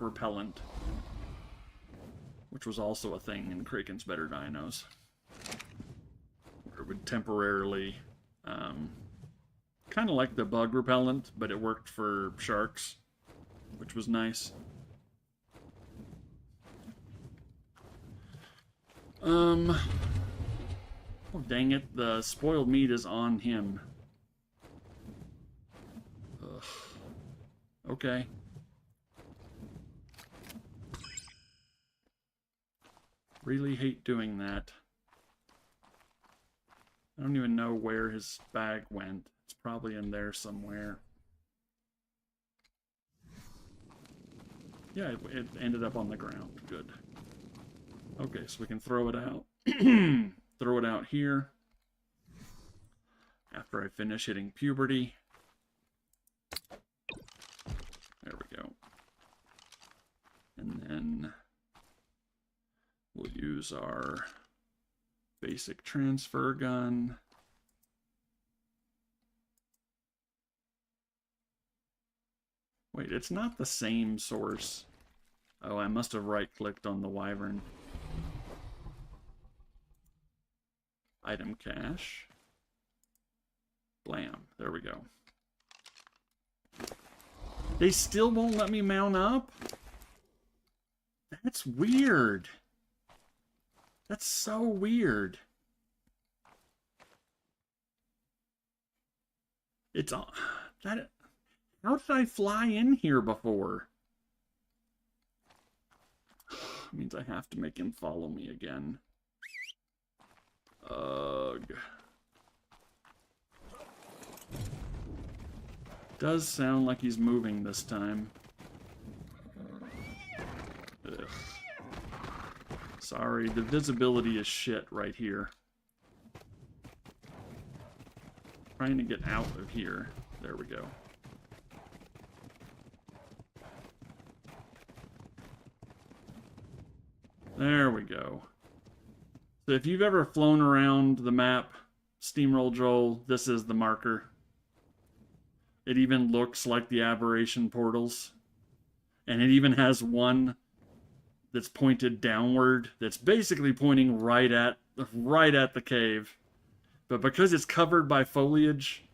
repellent, which was also a thing in Kraken's Better Dinos. Where it would temporarily, kind of like the bug repellent, but it worked for sharks, which was nice. Oh, dang it, the spoiled meat is on him. Ugh. Okay. Really hate doing that. I don't even know where his bag went. It's probably in there somewhere. Yeah, it ended up on the ground. Good. Okay, so we can throw it out. Throw it out here. After I finish hitting puberty. There we go. And then we'll use our basic transfer gun. Wait, it's not the same source. Oh, I must have right-clicked on the wyvern. Item cache. Blam. There we go. They still won't let me mount up? That's weird. That's so weird. It's all that. How did I fly in here before? Means I have to make him follow me again. Ugh. Does sound like he's moving this time. Ugh. Sorry, the visibility is shit right here. Trying to get out of here. There we go. There we go. So if you've ever flown around the map, Steamroll Joel, this is the marker. It even looks like the aberration portals. And it even has one that's pointed downward, that's basically pointing right at the cave. But because it's covered by foliage,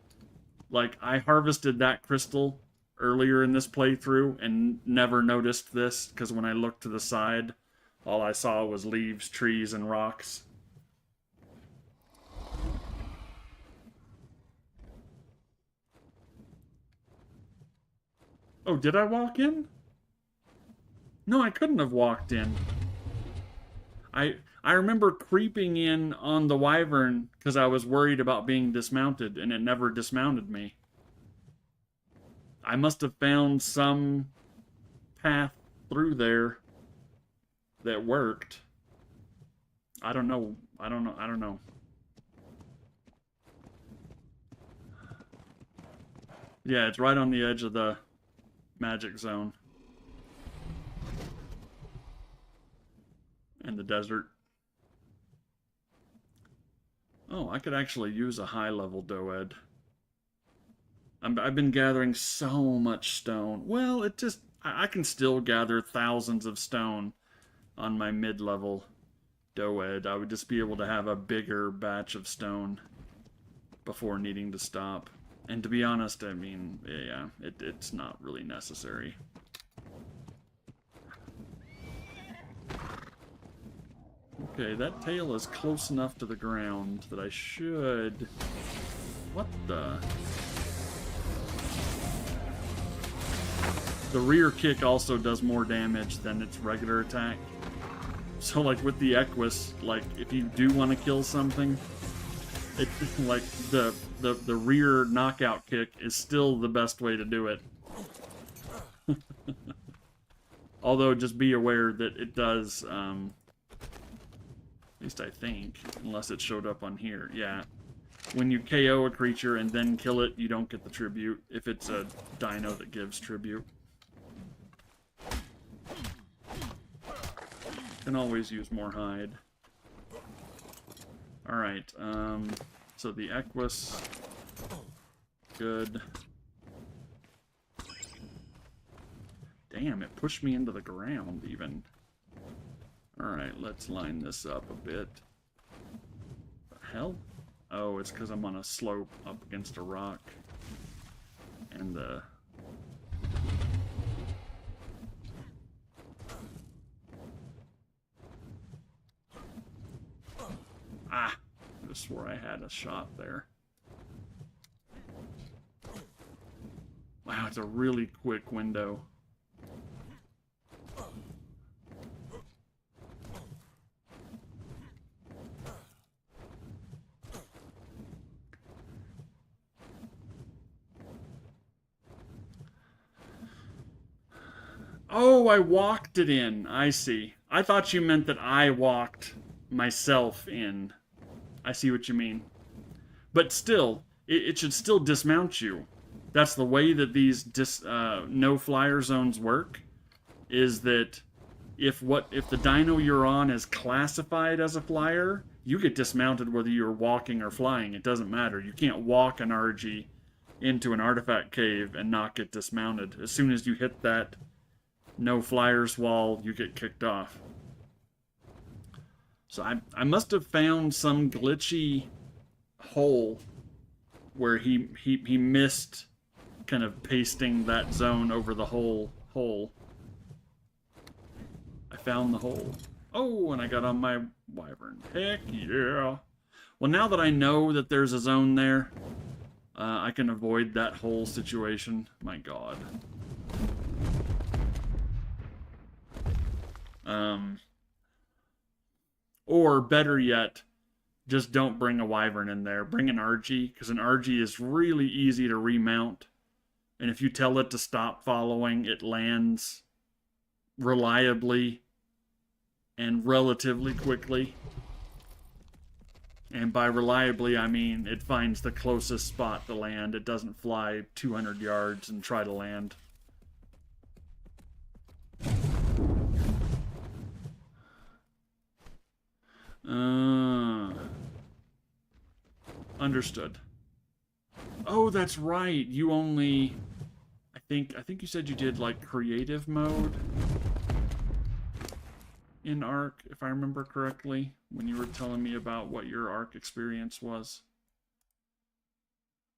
like, I harvested that crystal earlier in this playthrough and never noticed this, because when I looked to the side, all I saw was leaves, trees, and rocks. Oh, did I walk in? No, I couldn't have walked in. I remember creeping in on the wyvern because I was worried about being dismounted, and it never dismounted me. I must have found some path through there that worked. I don't know. I don't know. Yeah, it's right on the edge of the magic zone. And the desert. Oh, I could actually use a high-level Doed. I've been gathering so much stone. Well, it just... I can still gather thousands of stone on my mid-level Doed. I would just be able to have a bigger batch of stone before needing to stop. And to be honest, I mean, yeah, it's not really necessary. Okay, that tail is close enough to the ground that I should... What the... The rear kick also does more damage than its regular attack. So, like, with the Equus, like, if you do want to kill something, it, like, the rear knockout kick is still the best way to do it. Although, just be aware that it does, at least I think, unless it showed up on here, yeah. When you KO a creature and then kill it, you don't get the tribute, if it's a dino that gives tribute. Can always use more hide. Alright, so the Equus, good. Damn, it pushed me into the ground, even. Alright, let's line this up a bit. The hell? Oh, it's because I'm on a slope up against a rock. And the... Ah! I just swore I had a shot there. Wow, it's a really quick window. Oh, I walked it in. I see. I thought you meant that I walked myself in. I see what you mean. But still, it should still dismount you. That's the way that these no-flyer zones work, is that if the dino you're on is classified as a flyer, you get dismounted whether you're walking or flying. It doesn't matter. You can't walk an RG into an artifact cave and not get dismounted. As soon as you hit that no flyers wall, you get kicked off. So I must have found some glitchy hole where he missed kind of pasting that zone over the whole hole. I found the hole. Oh, and I got on my wyvern. Heck yeah. Well, now that I know that there's a zone there, I can avoid that whole situation. My god. Or better yet, just don't bring a wyvern in there. Bring an RG, because an RG is really easy to remount. And if you tell it to stop following, it lands reliably and relatively quickly. And by reliably, I mean it finds the closest spot to land. It doesn't fly 200 yards and try to land. Understood. Oh, that's right. You only... I think you said you did, like, creative mode in Ark, if I remember correctly, when you were telling me about what your Ark experience was.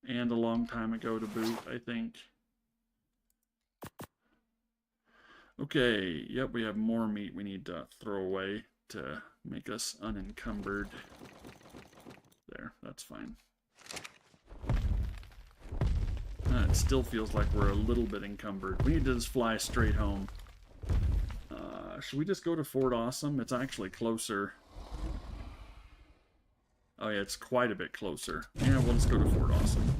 And a long time ago to boot, I think. Okay, yep, we have more meat we need to throw away to make us unencumbered. There, that's fine. It still feels like we're a little bit encumbered. We need to just fly straight home. Should we just go to Fort Awesome? It's actually closer. Oh yeah, it's quite a bit closer. Yeah, we'll just go to Fort Awesome.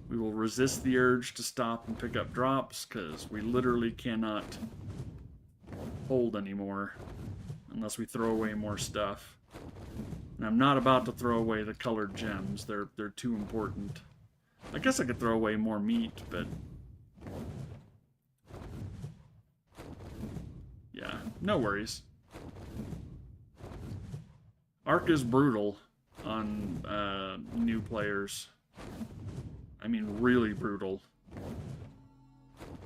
We will resist the urge to stop and pick up drops, because we literally cannot hold anymore unless we throw away more stuff. And I'm not about to throw away the colored gems. They're too important. I guess I could throw away more meat, but... yeah, no worries. Ark is brutal on new players. I mean, really brutal.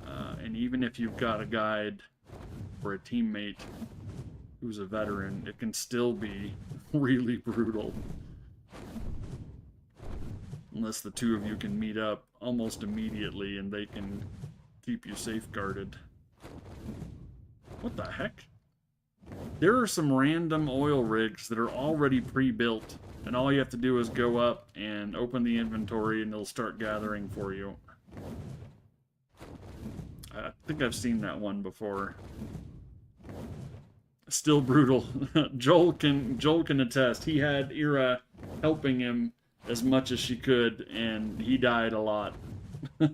And even if you've got a guide or a teammate who's a veteran, it can still be really brutal. Unless the two of you can meet up almost immediately and they can keep you safeguarded. What the heck? There are some random oil rigs that are already pre-built, and all you have to do is go up and open the inventory and it'll start gathering for you. I think I've seen that one before. Still brutal. Joel can attest. He had Ira helping him as much as she could, and he died a lot.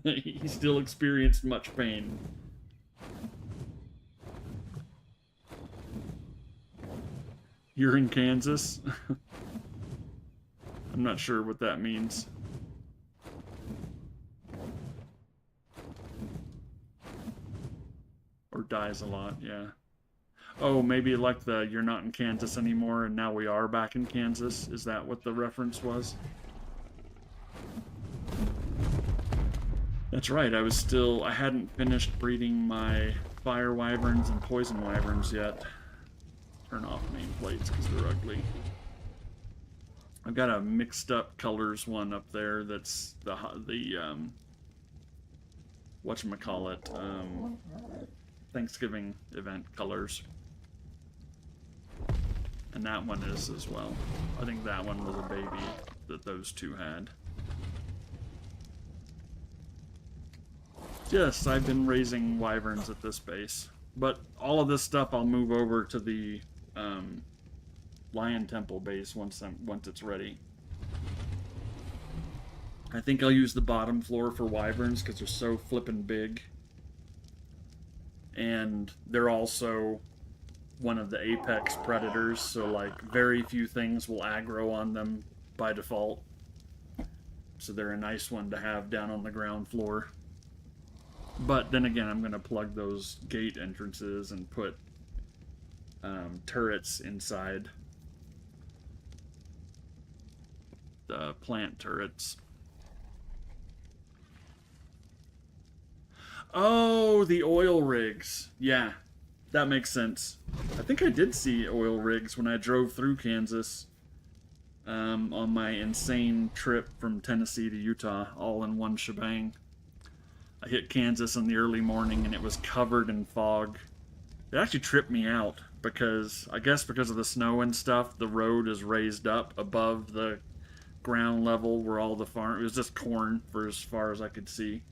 He still experienced much pain. You're in Kansas? I'm not sure what that means. Or dies a lot, yeah. Oh, maybe like the you're not in Kansas anymore and now we are back in Kansas? Is that what the reference was? That's right, I hadn't finished breeding my fire wyverns and poison wyverns yet. Turn off nameplates because they're ugly. I've got a mixed up colors one up there that's the whatchamacallit, Thanksgiving event colors. And that one is as well. I think that one was a baby that those two had. Yes, I've been raising wyverns at this base. But all of this stuff I'll move over to the Lion Temple base once it's ready. I think I'll use the bottom floor for wyverns because they're so flippin' big. And they're also one of the apex predators, so like very few things will aggro on them by default. So they're a nice one to have down on the ground floor. But then again, I'm going to plug those gate entrances and put turrets inside. The plant turrets. Oh, the oil rigs. Yeah, that makes sense. I think I did see oil rigs when I drove through Kansas on my insane trip from Tennessee to Utah, all in one shebang. I hit Kansas in the early morning and it was covered in fog. It actually tripped me out because, I guess because of the snow and stuff, the road is raised up above the ground level where all the farm, it was just corn for as far as I could see.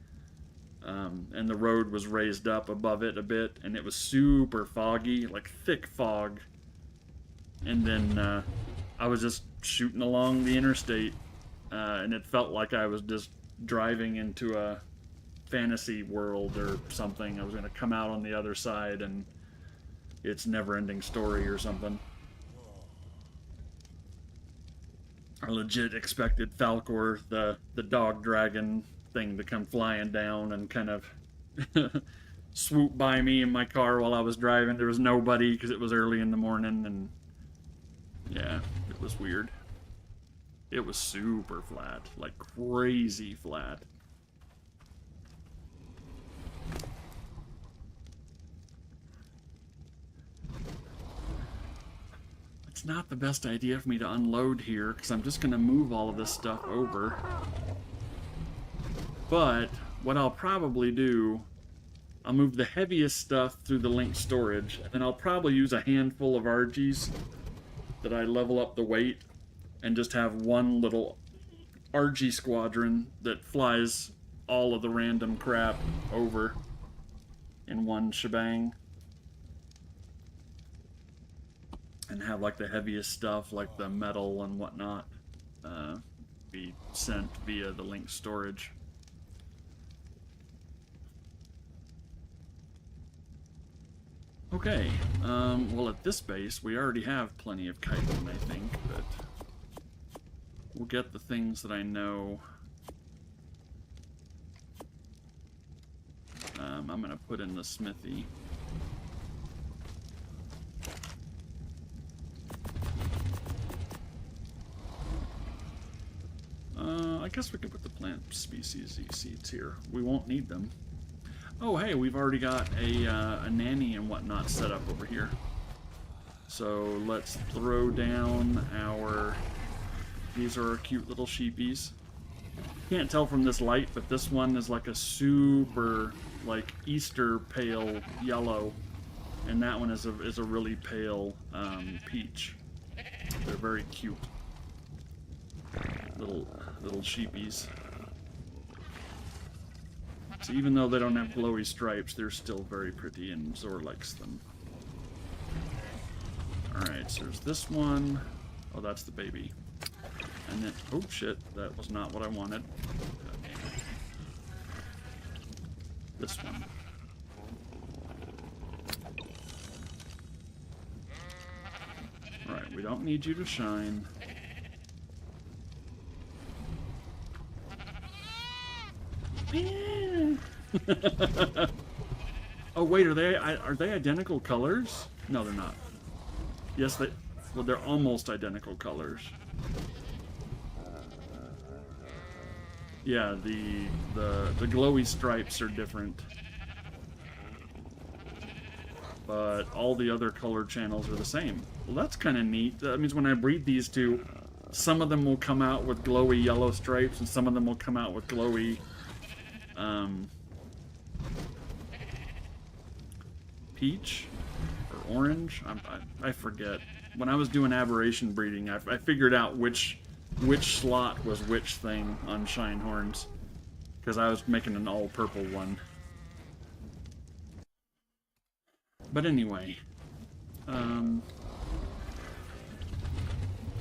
And the road was raised up above it a bit, and it was super foggy, like thick fog. And then I was just shooting along the interstate, and it felt like I was just driving into a fantasy world or something. I was going to come out on the other side, and it's never-ending story or something. I legit expected Falcor, the dog dragon thing, to come flying down and kind of swoop by me in my car while I was driving. There was nobody because it was early in the morning, and yeah, it was weird. It was super flat, like crazy flat. It's not the best idea for me to unload here because I'm just going to move all of this stuff over. But what I'll probably do, I'll move the heaviest stuff through the linked storage, and then I'll probably use a handful of RGs that I level up the weight and just have one little RG squadron that flies all of the random crap over in one shebang. And have like the heaviest stuff, like the metal and whatnot, be sent via the linked storage. Okay, well at this base we already have plenty of chitin, I think, but we'll get the things that I know. I'm gonna put in the smithy. I guess we could put the plant species seeds here. We won't need them. Oh, hey, we've already got a nanny and whatnot set up over here. So let's throw down our... These are our cute little sheepies. Can't tell from this light, but this one is like a super, like, Easter pale yellow. And that one is a really pale peach. They're very cute. Little sheepies. So even though they don't have glowy stripes, they're still very pretty, and Zor likes them. Alright, so there's this one. Oh, that's the baby. And then, oh shit, that was not what I wanted. This one. Alright, we don't need you to shine. Oh wait, are they identical colors? No, they're not. Yes, well, they're almost identical colors. Yeah, the glowy stripes are different. But all the other color channels are the same. Well, that's kind of neat. That means when I breed these two, some of them will come out with glowy yellow stripes, and some of them will come out with glowy peach or orange. I forget. When I was doing aberration breeding, I figured out which slot was which thing on Shinehorns, because I was making an all-purple one. But anyway,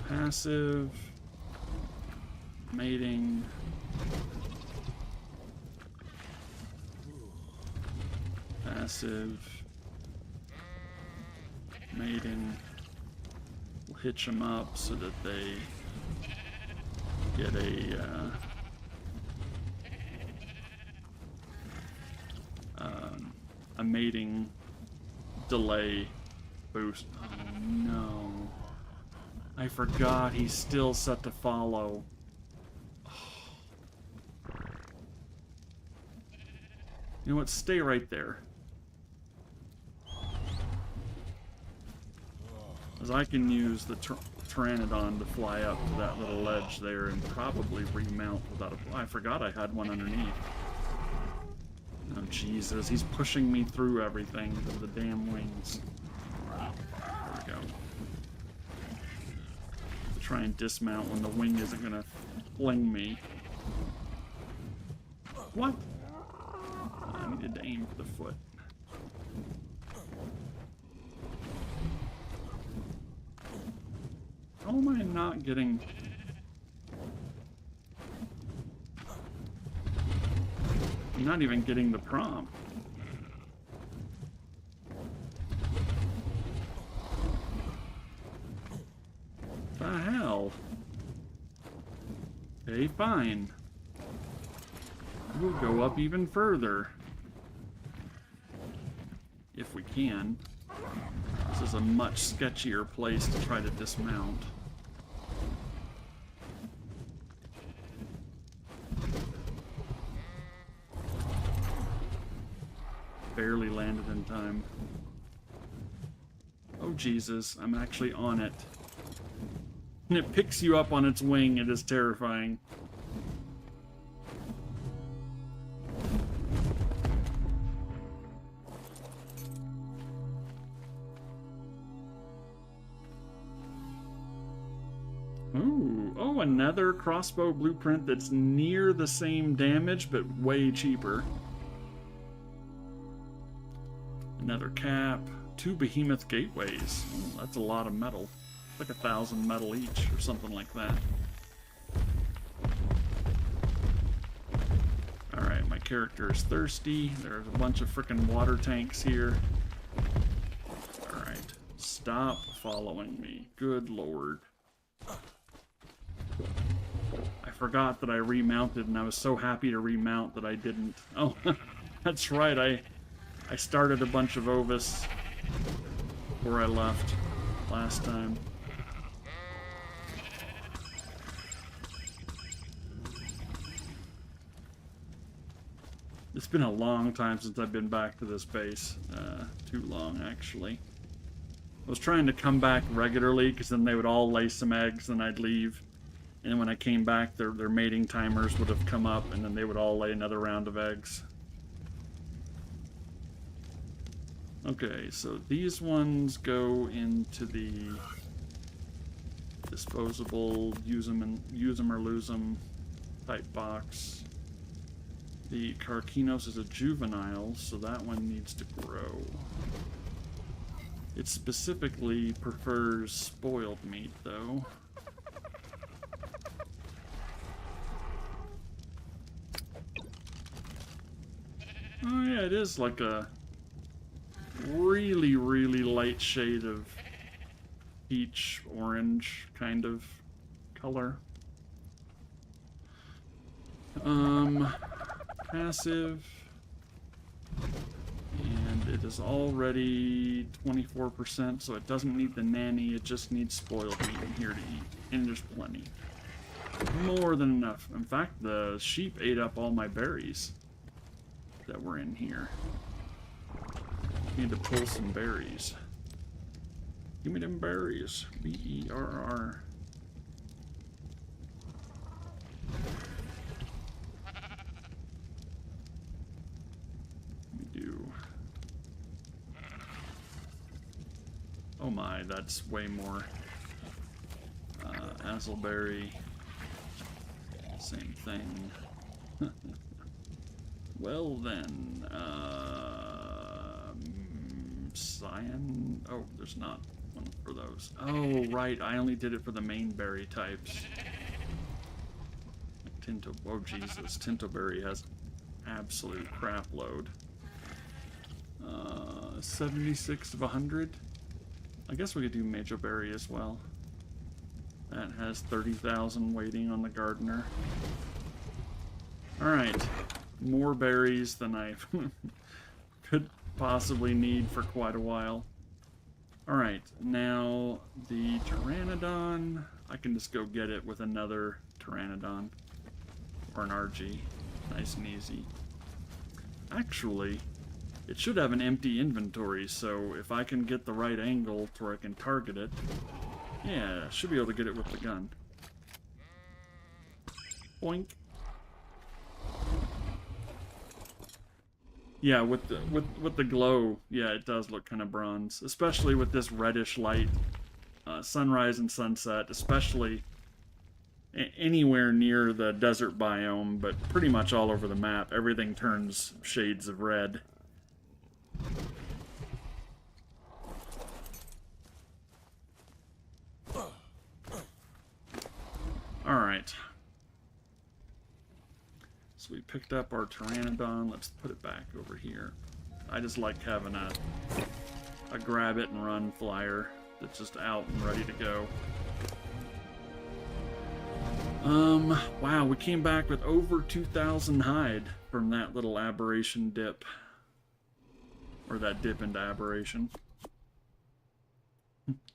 passive, mating, passive, mating. We'll hitch them up so that they get a mating delay boost. Oh no. I forgot he's still set to follow. You know what? Stay right there. As I can use the Pteranodon to fly up to that little ledge there and probably remount without a... I forgot I had one underneath. Oh, Jesus. He's pushing me through everything with the damn wings. There we go. Try and dismount when the wing isn't going to fling me. What? I needed to aim for the foot. How am I not getting... I'm not even getting the prompt. The hell? Okay, fine. We'll go up even further. If we can. This is a much sketchier place to try to dismount. Barely landed in time. Oh Jesus, I'm actually on it. And it picks you up on its wing. It is terrifying. Ooh, oh, another crossbow blueprint that's near the same damage, but way cheaper. Another cap. 2 behemoth gateways. Oh, that's a lot of metal. Like 1,000 metal each, or something like that. Alright, my character is thirsty. There's a bunch of frickin' water tanks here. Alright, stop following me. Good lord. I forgot that I remounted, and I was so happy to remount that I didn't. Oh, that's right, I started a bunch of Ovis before I left last time. It's been a long time since I've been back to this base. Too long, actually. I was trying to come back regularly, because then they would all lay some eggs, and I'd leave. And when I came back, their mating timers would have come up, and then they would all lay another round of eggs. Okay, so these ones go into the disposable, use them or lose them type box. The Carcinos is a juvenile, so that one needs to grow. It specifically prefers spoiled meat, though. Oh yeah, it is like a really, really light shade of peach, orange kind of color. Passive. And it is already 24%, so it doesn't need the nanny, it just needs spoiled meat in here to eat. And there's plenty. More than enough. In fact, the sheep ate up all my berries that were in here. Need to pull some berries. Give me them berries. B-E-R-R. Let me do... Oh my, that's way more. Azelberry. Same thing. Well then, cyan. Oh, there's not one for those. Oh, right. I only did it for the main berry types. Tinto. Oh, Jesus. Tintoberry has absolute crap load. 76 of 100. I guess we could do Major Berry as well. That has 30,000 waiting on the gardener. Alright. More berries than I could possibly need for quite a while. Alright, now the Pteranodon. I can just go get it with another Pteranodon. Or an RG. Nice and easy. Actually, it should have an empty inventory, so if I can get the right angle to where I can target it, yeah, I should be able to get it with the gun. Boink. Yeah, with the glow, yeah, it does look kind of bronze, especially with this reddish light. Sunrise and sunset, especially anywhere near the desert biome, but pretty much all over the map, everything turns shades of red. Alright. So we picked up our Pteranodon. Let's put it back over here. I just like having a grab it and run flyer that's just out and ready to go. Wow, we came back with over 2,000 hide from that little aberration dip. Or that dip into aberration.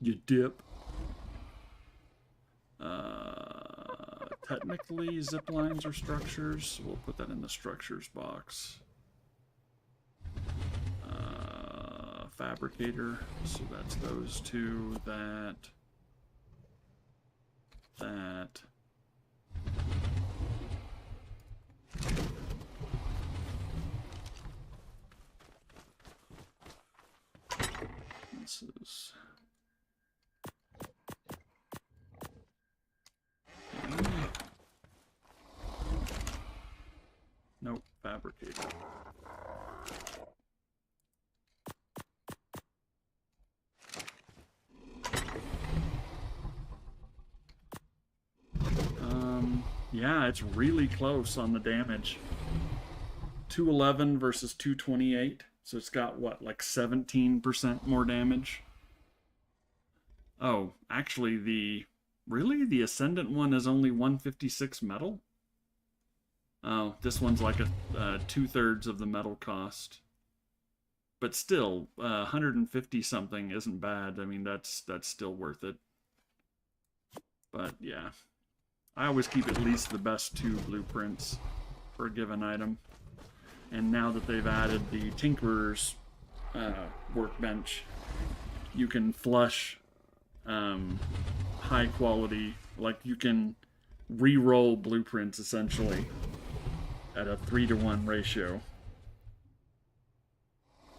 You dip. Technically, zip lines are structures. So we'll put that in the structures box. Fabricator. So that's those two. That. This is... Nope, fabricator. Yeah, it's really close on the damage. 211 versus 228. So it's got, what, like 17% more damage? Oh, actually, really? The Ascendant one is only 156 metal? Oh, this one's like a 2/3 of the metal cost. But still, 150 something isn't bad. I mean, that's still worth it. But, yeah. I always keep at least the best 2 blueprints for a given item. And now that they've added the Tinkerer's workbench, you can flush high quality, like you can re-roll blueprints essentially at a 3-to-1 ratio.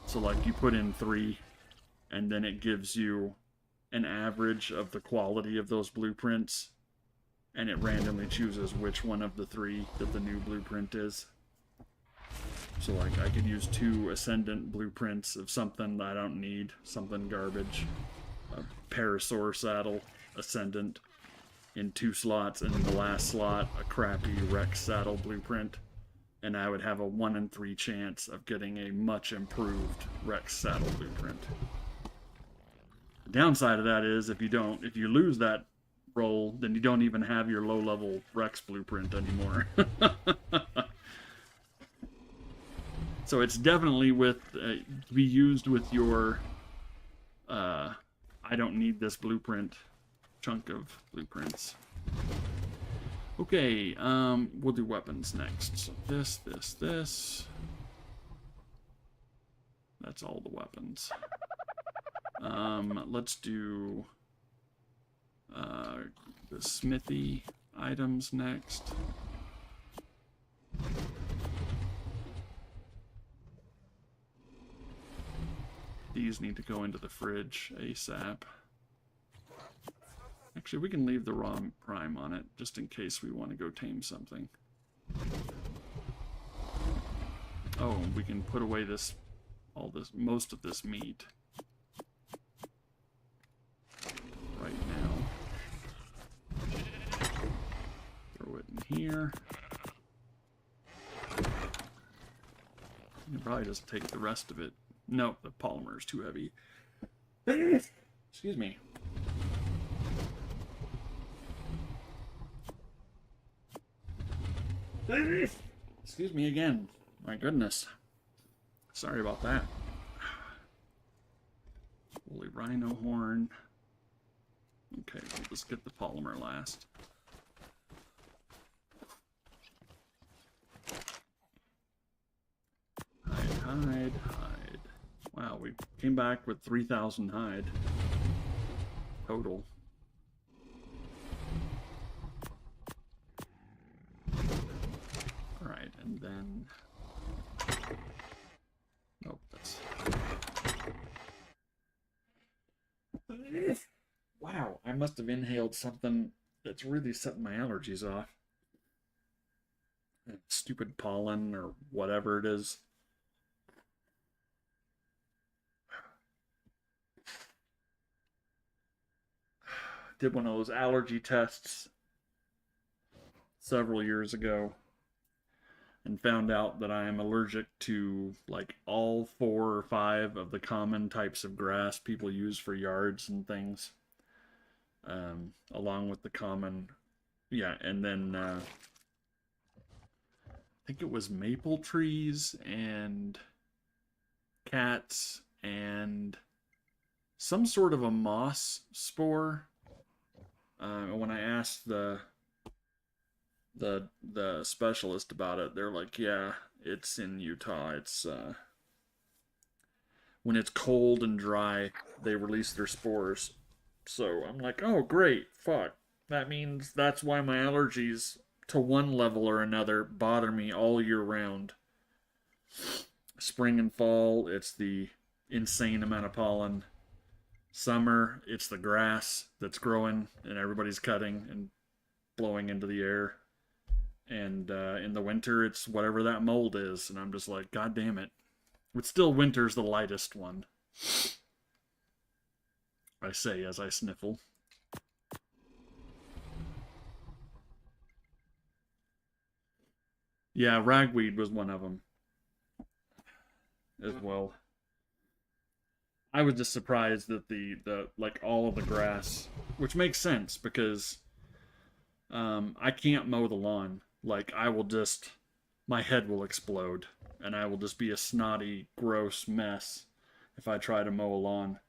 So like you put in 3 and then it gives you an average of the quality of those blueprints, and it randomly chooses which one of the 3 that the new blueprint is. So like I could use 2 Ascendant blueprints of something I don't need, something garbage. A Parasaur saddle Ascendant in 2 slots, and in the last slot a crappy Rex saddle blueprint. And I would have a 1 in 3 chance of getting a much improved Rex saddle blueprint. The downside of that is if you lose that roll, then you don't even have your low-level Rex blueprint anymore. So it's definitely to be used with your I don't need this blueprint chunk of blueprints. Okay, we'll do weapons next. So this. That's all the weapons. Let's do the smithy items next. These need to go into the fridge ASAP. Actually, we can leave the raw prime on it, just in case we want to go tame something. Oh, we can put away most of this meat. Right now. Throw it in here. You probably just take the rest of it. Nope, the polymer is too heavy. Excuse me. Excuse me again. My goodness. Sorry about that. Holy rhino horn. Okay, we'll just get the polymer last. Hide. Wow, we came back with 3,000 hide total. Alright, and then... Nope, that's... Wow, I must have inhaled something that's really setting my allergies off. Stupid pollen or whatever it is. Did one of those allergy tests several years ago and found out that I am allergic to like all 4 or 5 of the common types of grass people use for yards and things, along with the common, and then I think it was maple trees and cats and some sort of a moss spore. When I asked the specialist about it, they're like, yeah, it's in Utah. It's when it's cold and dry, they release their spores. So I'm like, oh great, fuck. That means that's why my allergies to one level or another bother me all year round. Spring and fall, it's the insane amount of pollen. Summer, it's the grass that's growing and everybody's cutting and blowing into the air. And in the winter, it's whatever that mold is. And I'm just like, God damn it. But still, winter's the lightest one. I say as I sniffle. Yeah, ragweed was one of them. As well. I was just surprised that the like all of the grass, which makes sense because I can't mow the lawn. Like I will just, my head will explode and I will just be a snotty, gross mess if I try to mow a lawn.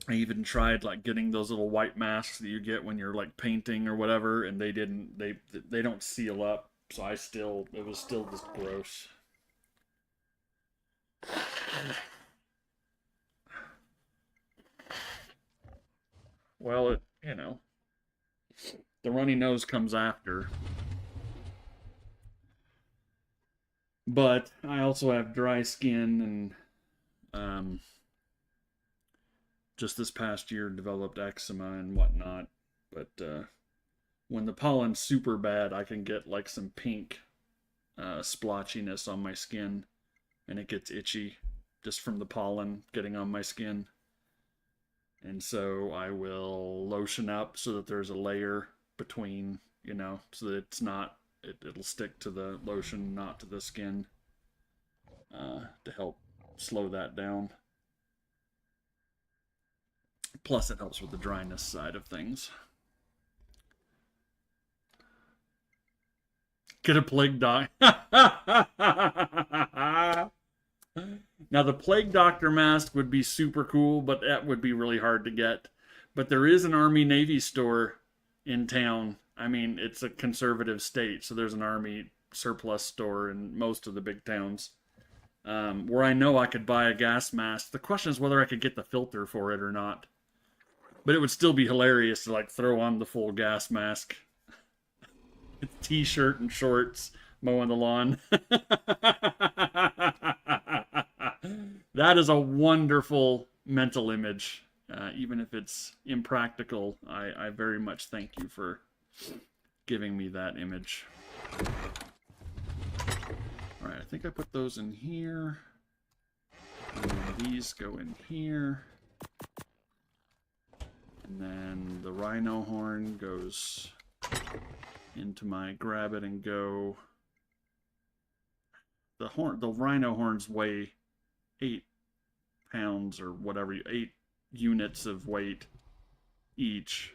I even tried like getting those little white masks that you get when you're like painting or whatever, and they don't seal up. So it was still just gross. Well, the runny nose comes after. But I also have dry skin and just this past year developed eczema and whatnot. But when the pollen's super bad, I can get like some pink splotchiness on my skin, and it gets itchy just from the pollen getting on my skin. And so I will lotion up so that there's a layer between, so that it's not, it'll stick to the lotion, not to the skin, to help slow that down. Plus it helps with the dryness side of things. Get a plague doc. Now the plague doctor mask would be super cool, but that would be really hard to get. But there is an Army Navy store in town. I mean, it's a conservative state, so there's an army surplus store in most of the big towns. Where I know I could buy a gas mask. The question is whether I could get the filter for it or not. But it would still be hilarious to like throw on the full gas mask, t-shirt and shorts, mowing the lawn. That is a wonderful mental image. Even if it's impractical, I very much thank you for giving me that image. Alright, I think I put those in here. And then these go in here. And then the rhino horn goes into my grab it and go. The rhino horns weigh 8 pounds or whatever, 8 units of weight each.